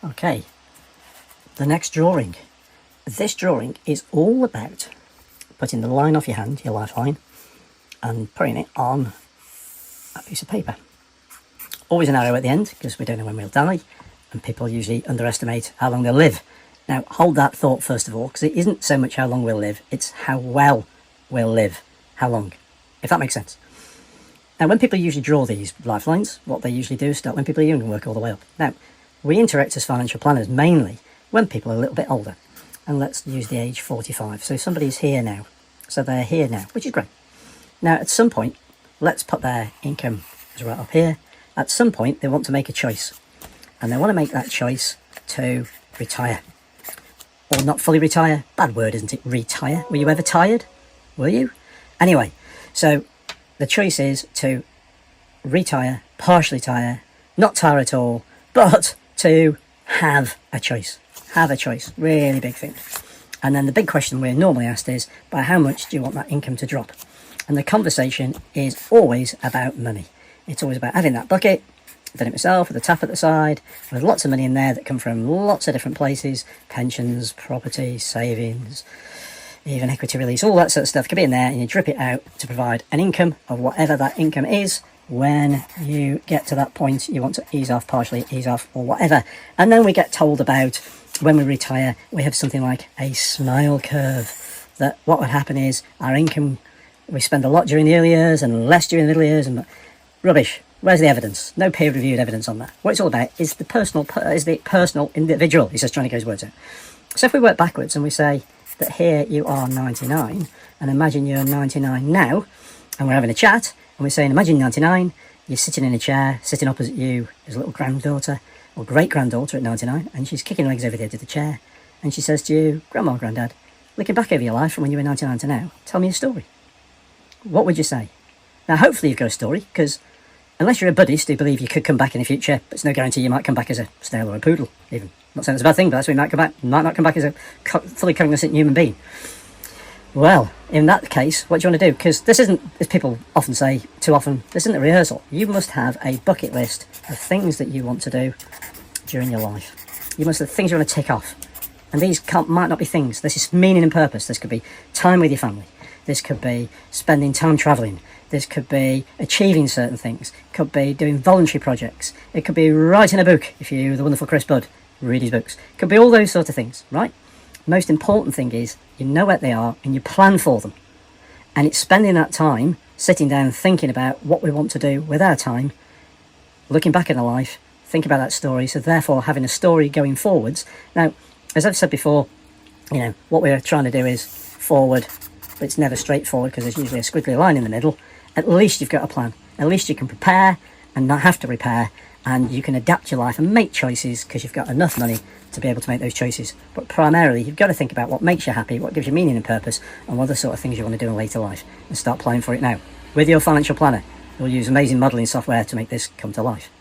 Okay, the next drawing. This drawing is all about putting the line off your hand, your lifeline, and putting it on a piece of paper. Always an arrow at the end, because we don't know when we'll die, and people usually underestimate how long they'll live. Now, hold that thought first of all, because it isn't so much how long we'll live, it's how well we'll live. How long, if that makes sense. Now, when people usually draw these lifelines, what they usually do is start when people are young and work all the way up. Now, we interact as financial planners mainly when people are a little bit older. And let's use the age 45. So somebody's here now. So they're here now, which is great. Now, at some point, let's put their income is right up here. At some point, they want to make a choice. And they want to make that choice to retire. Or not fully retire. Bad word, isn't it? Retire. Were you ever tired? Were you? Anyway, so the choice is to retire, partially retire, not tire at all, but to have a choice. Have a choice. Really big thing. And then the big question we're normally asked is, by how much do you want that income to drop? And the conversation is always about money. It's always about having that bucket, I've done it myself, with a tap at the side, with lots of money in there that come from lots of different places, pensions, property, savings, even equity release, all that sort of stuff could be in there, and you drip it out to provide an income of whatever that income is. When you get to that point, you want to ease off, partially ease off, or whatever. And then we get told about, when we retire, we have something like a smile curve. That what would happen is our income, we spend a lot during the early years and less during the middle years, and rubbish. Where's the evidence? No peer-reviewed evidence on that. What it's all about is the personal individual. He's just trying to get his words out. So if we work backwards and we say that here you are 99, and imagine you're 99 now, and we're having a chat, and we're saying, imagine 99, you're sitting in a chair, sitting opposite you is a little granddaughter, or great-granddaughter at 99, and she's kicking legs over the edge of the chair, and she says to you, Grandma, Grandad, looking back over your life from when you were 99 to now, tell me a story. What would you say? Now, hopefully you've got a story, because unless you're a Buddhist who believe you could come back in the future, but it's no guarantee you might come back as a snail or a poodle, even. I'm not saying it's a bad thing, but that's when you might come back. You might not come back as a fully cognizant human being. Well, in that case, what do you want to do? Because this isn't, as people often say too often, this isn't a rehearsal. You must have a bucket list of things that you want to do during your life. You must have things you want to tick off. And these might not be things. This is meaning and purpose. This could be time with your family. This could be spending time travelling. This could be achieving certain things. It could be doing voluntary projects. It could be writing a book, if you're the wonderful Chris Budd, read his books. It could be all those sorts of things, right? Most important thing is you know what they are and you plan for them. And it's spending that time sitting down thinking about what we want to do with our time, looking back in our life, think about that story, so therefore having a story going forwards. Now, as I've said before, you know, what we're trying to do is forward, but it's never straightforward because there's usually a squiggly line in the middle. At least you've got a plan. At least you can prepare and not have to repair, and you can adapt your life and make choices because you've got enough money to be able to make those choices. But primarily, you've got to think about what makes you happy, what gives you meaning and purpose, and what are the sort of things you want to do in later life, and start planning for it now. With your financial planner, you'll use amazing modelling software to make this come to life.